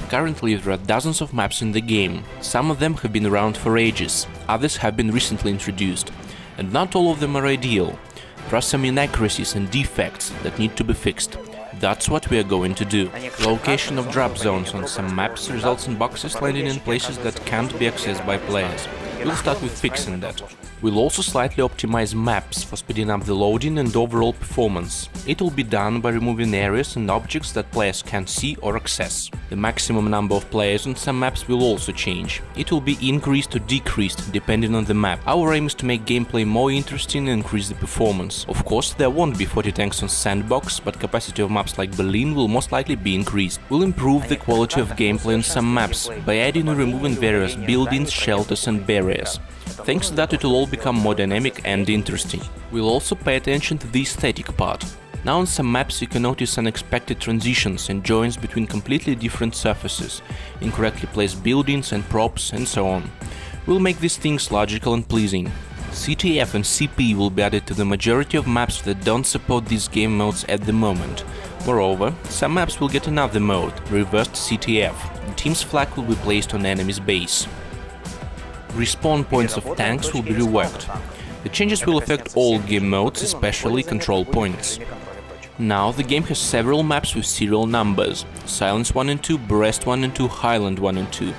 Currently there are dozens of maps in the game. Some of them have been around for ages, others have been recently introduced, and not all of them are ideal. There are some inaccuracies and defects that need to be fixed. That's what we are going to do. Location of drop zones on some maps results in boxes landing in places that can't be accessed by players. We'll start with fixing that. We'll also slightly optimize maps for speeding up the loading and overall performance. It will be done by removing areas and objects that players can't see or access. The maximum number of players on some maps will also change. It will be increased or decreased depending on the map. Our aim is to make gameplay more interesting and increase the performance. Of course, there won't be 40 tanks on Sandbox, but capacity of maps like Berlin will most likely be increased. We'll improve the quality of gameplay on some maps by adding or removing various buildings, shelters and barriers. Thanks to that, it will all become more dynamic and interesting. We'll also pay attention to the aesthetic part. Now on some maps you can notice unexpected transitions and joins between completely different surfaces, incorrectly placed buildings and props and so on. We'll make these things logical and pleasing. CTF and CP will be added to the majority of maps that don't support these game modes at the moment. Moreover, some maps will get another mode, reversed CTF. The team's flag will be placed on enemy's base. Respawn points of tanks will be reworked. The changes will affect all game modes, especially control points. Now the game has several maps with serial numbers: Silence 1 and 2, Brest 1 and 2, Highland 1 and 2.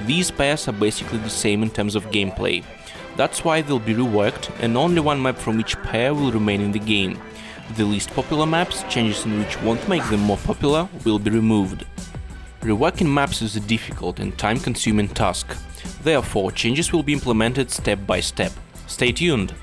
These pairs are basically the same in terms of gameplay. That's why they'll be reworked, and only one map from each pair will remain in the game. The least popular maps, changes in which won't make them more popular, will be removed. Reworking maps is a difficult and time-consuming task. Therefore, changes will be implemented step by step. Stay tuned!